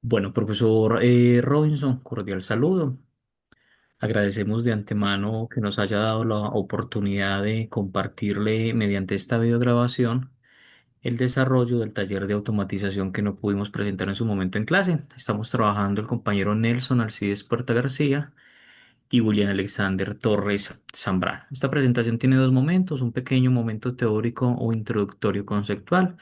Bueno, profesor Robinson, cordial saludo. Agradecemos de antemano que nos haya dado la oportunidad de compartirle mediante esta videograbación el desarrollo del taller de automatización que no pudimos presentar en su momento en clase. Estamos trabajando el compañero Nelson Alcides Puerta García y William Alexander Torres Zambrano. Esta presentación tiene dos momentos, un pequeño momento teórico o introductorio conceptual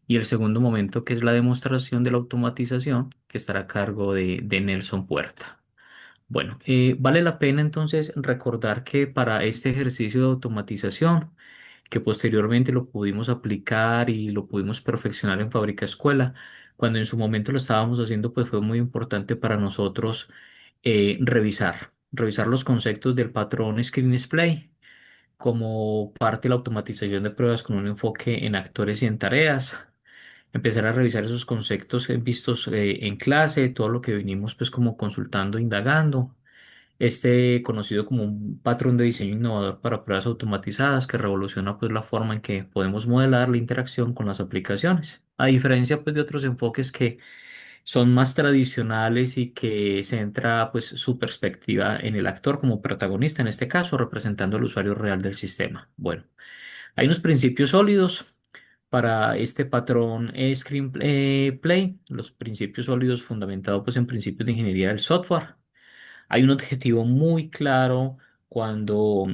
y el segundo momento que es la demostración de la automatización que estará a cargo de Nelson Puerta. Bueno, vale la pena entonces recordar que para este ejercicio de automatización, que posteriormente lo pudimos aplicar y lo pudimos perfeccionar en Fábrica Escuela, cuando en su momento lo estábamos haciendo, pues fue muy importante para nosotros revisar los conceptos del patrón Screen Display como parte de la automatización de pruebas con un enfoque en actores y en tareas, empezar a revisar esos conceptos vistos en clase, todo lo que venimos pues como consultando, indagando. Este conocido como un patrón de diseño innovador para pruebas automatizadas que revoluciona pues la forma en que podemos modelar la interacción con las aplicaciones. A diferencia pues de otros enfoques que son más tradicionales y que centra pues su perspectiva en el actor como protagonista, en este caso representando al usuario real del sistema. Bueno, hay unos principios sólidos para este patrón Screenplay, los principios sólidos fundamentados pues en principios de ingeniería del software. Hay un objetivo muy claro cuando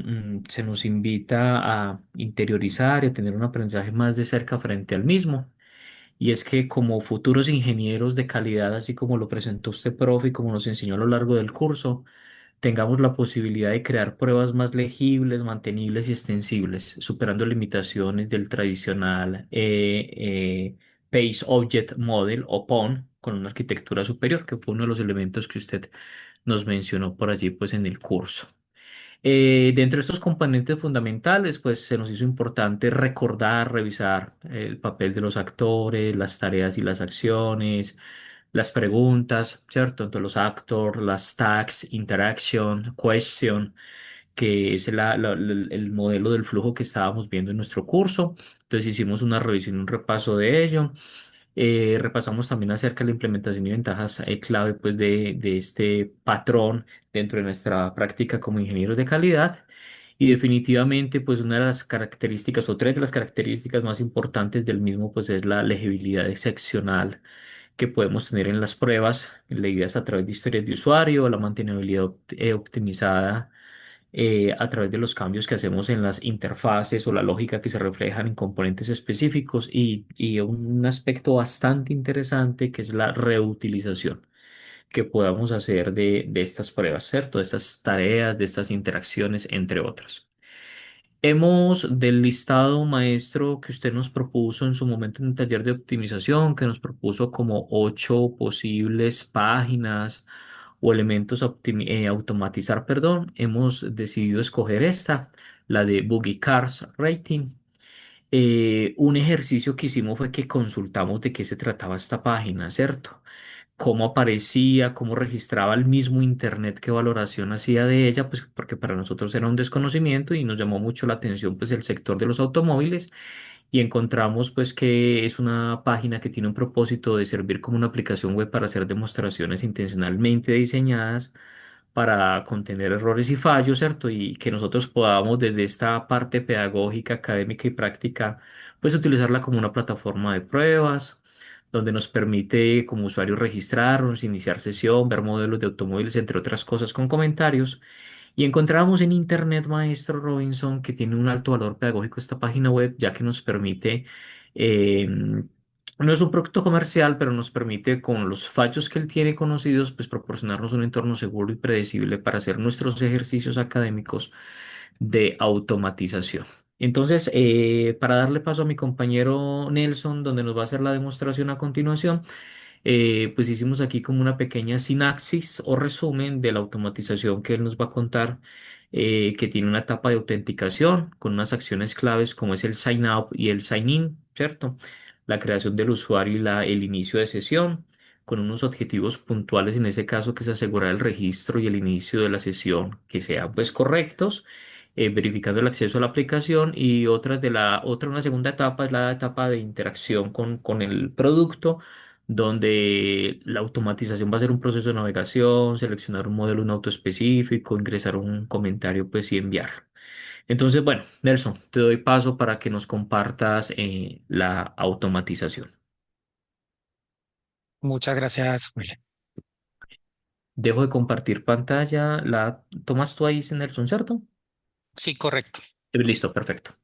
se nos invita a interiorizar y a tener un aprendizaje más de cerca frente al mismo. Y es que como futuros ingenieros de calidad, así como lo presentó usted, profe, y como nos enseñó a lo largo del curso, tengamos la posibilidad de crear pruebas más legibles, mantenibles y extensibles, superando limitaciones del tradicional Pace Object Model o PON con una arquitectura superior, que fue uno de los elementos que usted nos mencionó por allí pues en el curso. Dentro de estos componentes fundamentales, pues se nos hizo importante recordar, revisar el papel de los actores, las tareas y las acciones, las preguntas, ¿cierto? Entonces los actors, las tags, interaction, question, que es el modelo del flujo que estábamos viendo en nuestro curso. Entonces hicimos una revisión, un repaso de ello. Repasamos también acerca de la implementación y ventajas clave pues, de este patrón dentro de nuestra práctica como ingenieros de calidad. Y definitivamente, pues una de las características o tres de las características más importantes del mismo, pues es la legibilidad excepcional que podemos tener en las pruebas, leídas a través de historias de usuario, la mantenibilidad optimizada a través de los cambios que hacemos en las interfaces o la lógica que se reflejan en componentes específicos y un aspecto bastante interesante que es la reutilización que podamos hacer de estas pruebas, ¿cierto? De estas tareas, de estas interacciones, entre otras. Hemos del listado maestro que usted nos propuso en su momento en el taller de optimización, que nos propuso como ocho posibles páginas o elementos a automatizar, perdón, hemos decidido escoger esta, la de Boogie Cars Rating. Un ejercicio que hicimos fue que consultamos de qué se trataba esta página, ¿cierto? Cómo aparecía, cómo registraba el mismo Internet, qué valoración hacía de ella, pues porque para nosotros era un desconocimiento y nos llamó mucho la atención pues el sector de los automóviles y encontramos pues que es una página que tiene un propósito de servir como una aplicación web para hacer demostraciones intencionalmente diseñadas para contener errores y fallos, ¿cierto? Y que nosotros podamos desde esta parte pedagógica, académica y práctica, pues utilizarla como una plataforma de pruebas, donde nos permite como usuarios registrarnos, iniciar sesión, ver modelos de automóviles, entre otras cosas, con comentarios. Y encontramos en Internet, maestro Robinson, que tiene un alto valor pedagógico esta página web, ya que nos permite no es un producto comercial, pero nos permite, con los fallos que él tiene conocidos, pues proporcionarnos un entorno seguro y predecible para hacer nuestros ejercicios académicos de automatización. Entonces, para darle paso a mi compañero Nelson, donde nos va a hacer la demostración a continuación, pues hicimos aquí como una pequeña sinapsis o resumen de la automatización que él nos va a contar, que tiene una etapa de autenticación con unas acciones claves como es el sign up y el sign in, ¿cierto? La creación del usuario y el inicio de sesión, con unos objetivos puntuales en ese caso que es asegurar el registro y el inicio de la sesión que sean pues correctos. Verificando el acceso a la aplicación y una segunda etapa es la etapa de interacción con el producto, donde la automatización va a ser un proceso de navegación, seleccionar un modelo, un auto específico, ingresar un comentario, pues y enviar. Entonces, bueno, Nelson, te doy paso para que nos compartas la automatización. Muchas gracias, William. Dejo de compartir pantalla. ¿La tomas tú ahí, Nelson, cierto? Sí, correcto. Listo, perfecto.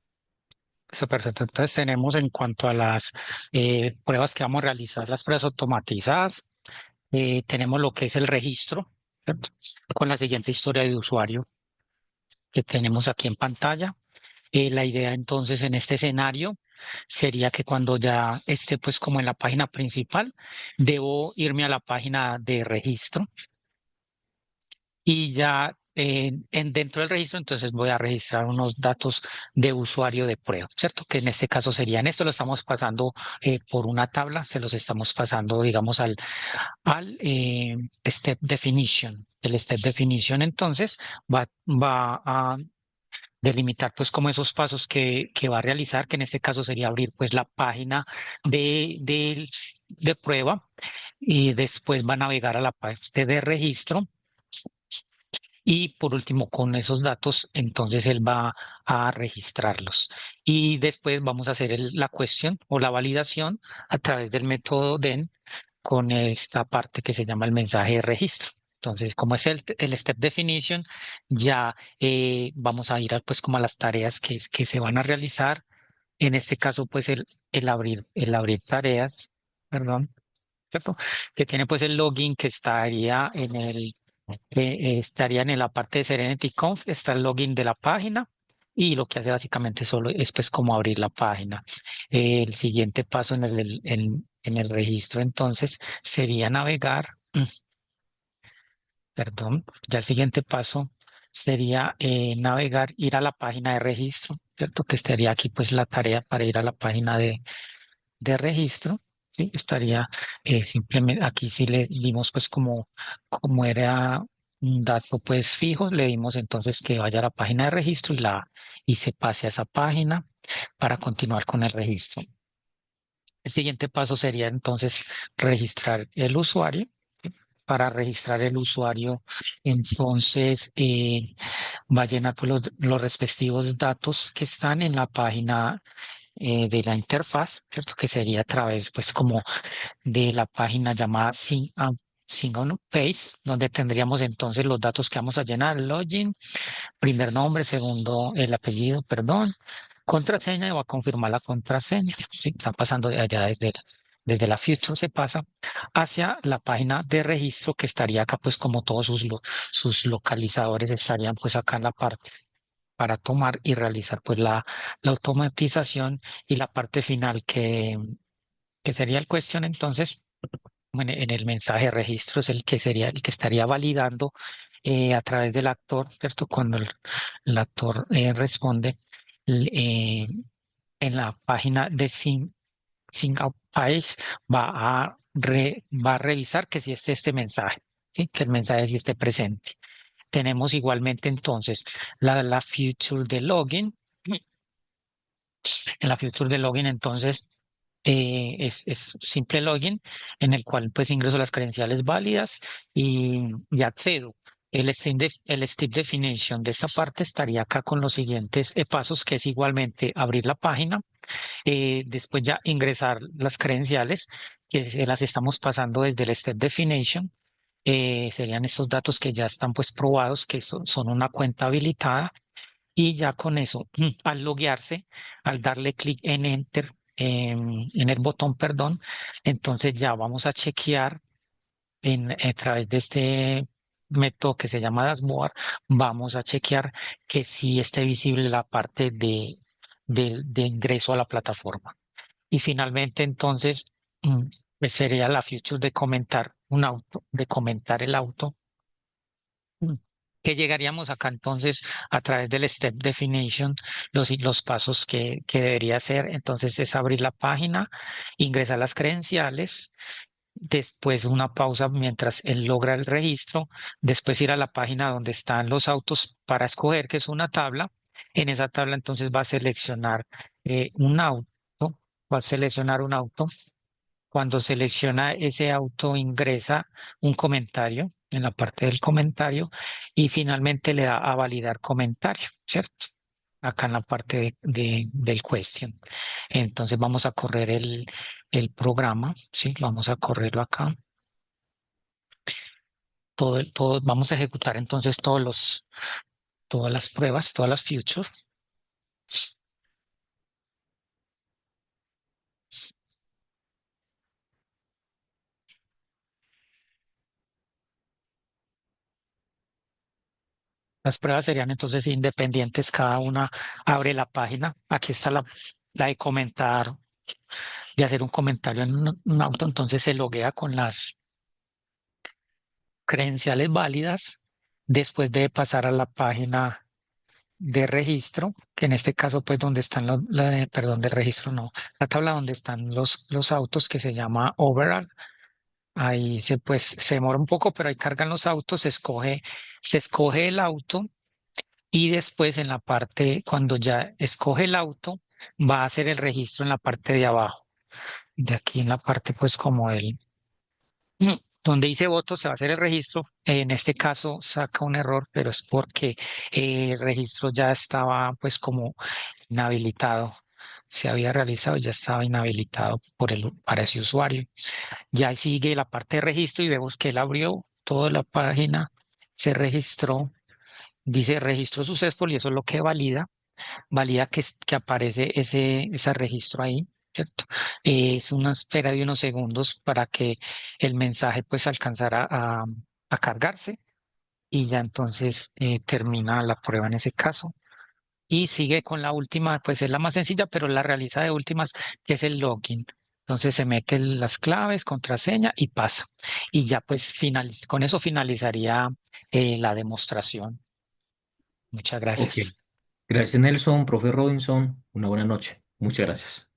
Eso, perfecto. Entonces tenemos en cuanto a las pruebas que vamos a realizar, las pruebas automatizadas, tenemos lo que es el registro, ¿cierto? Con la siguiente historia de usuario que tenemos aquí en pantalla. La idea entonces en este escenario sería que cuando ya esté pues como en la página principal, debo irme a la página de registro y ya dentro del registro entonces voy a registrar unos datos de usuario de prueba, ¿cierto? Que en este caso serían esto, lo estamos pasando por una tabla, se los estamos pasando digamos al step definition. El step definition entonces va a delimitar pues como esos pasos que va a realizar, que en este caso sería abrir pues la página de prueba y después va a navegar a la parte de registro y por último con esos datos entonces él va a registrarlos y después vamos a hacer la cuestión o la validación a través del método DEN con esta parte que se llama el mensaje de registro. Entonces, como es el step definition, ya vamos a ir pues como a las tareas que se van a realizar. En este caso, pues el abrir tareas, perdón, ¿cierto? Que tiene pues el login que estarían en la parte de Serenity Conf, está el login de la página y lo que hace básicamente solo es pues como abrir la página. El siguiente paso en el registro entonces sería navegar, perdón, ya el siguiente paso sería navegar, ir a la página de registro, ¿cierto? Que estaría aquí pues la tarea para ir a la página de registro. Sí, estaría simplemente aquí sí le dimos pues como era un dato pues fijo, le dimos entonces que vaya a la página de registro y se pase a esa página para continuar con el registro. El siguiente paso sería entonces registrar el usuario. Para registrar el usuario, entonces va a llenar pues, los respectivos datos que están en la página de la interfaz, ¿cierto? Que sería a través, pues, como de la página llamada Sign on Page, donde tendríamos entonces los datos que vamos a llenar, el login, primer nombre, segundo, el apellido, perdón, contraseña y va a confirmar la contraseña. Sí, está pasando de allá desde la Future se pasa hacia la página de registro que estaría acá, pues como todos sus localizadores estarían pues acá en la parte para tomar y realizar pues la automatización y la parte final que sería el question. Entonces, en el mensaje de registro es el que sería el que estaría validando a través del actor, ¿cierto? Cuando el actor responde l- eh, en la página de Sync Out Page va a revisar que si esté este mensaje, ¿sí? Que el mensaje sí esté presente. Tenemos igualmente entonces la feature de login. En la feature de login, entonces, es simple login en el cual pues ingreso las credenciales válidas y accedo. El step definition de esta parte estaría acá con los siguientes pasos, que es igualmente abrir la página, después ya ingresar las credenciales, que se las estamos pasando desde el step definition. Serían estos datos que ya están pues probados, que son una cuenta habilitada y ya con eso, al loguearse, al darle clic en Enter, en el botón, perdón, entonces ya vamos a chequear a través de este método que se llama dashboard, vamos a chequear que sí esté visible la parte de ingreso a la plataforma. Y finalmente, entonces, pues sería la feature de comentar un auto, de comentar el auto. Mm. Que llegaríamos acá entonces a través del step definition, los pasos que debería hacer. Entonces es abrir la página, ingresar las credenciales, después una pausa mientras él logra el registro, después ir a la página donde están los autos para escoger, que es una tabla. En esa tabla entonces va a seleccionar un auto, va a seleccionar un auto Cuando selecciona ese auto, ingresa un comentario en la parte del comentario y finalmente le da a validar comentario, ¿cierto? Acá en la parte del question. Entonces vamos a correr el programa, ¿sí? Vamos a correrlo acá. Vamos a ejecutar entonces todas las pruebas, todas las futures. Las pruebas serían entonces independientes, cada una abre la página. Aquí está la de comentar, de hacer un comentario en un auto, entonces se loguea con las credenciales válidas después de pasar a la página de registro, que en este caso pues donde están perdón, de registro no, la tabla donde están los autos que se llama overall. Ahí se demora un poco, pero ahí cargan los autos, se escoge el auto y después en la parte, cuando ya escoge el auto, va a hacer el registro en la parte de abajo. De aquí en la parte, pues como donde dice voto, se va a hacer el registro. En este caso saca un error, pero es porque el registro ya estaba pues como inhabilitado. Se había realizado y ya estaba inhabilitado para ese usuario. Ya sigue la parte de registro y vemos que él abrió toda la página, se registró, dice registro successful y eso es lo que valida que aparece ese registro ahí, ¿cierto? Es una espera de unos segundos para que el mensaje pues alcanzara a cargarse y ya entonces termina la prueba en ese caso. Y sigue con la última, pues es la más sencilla, pero la realiza de últimas, que es el login. Entonces se meten las claves, contraseña y pasa. Y ya pues con eso finalizaría la demostración. Muchas Ok. gracias. Gracias, Nelson, profe Robinson. Una buena noche. Muchas gracias.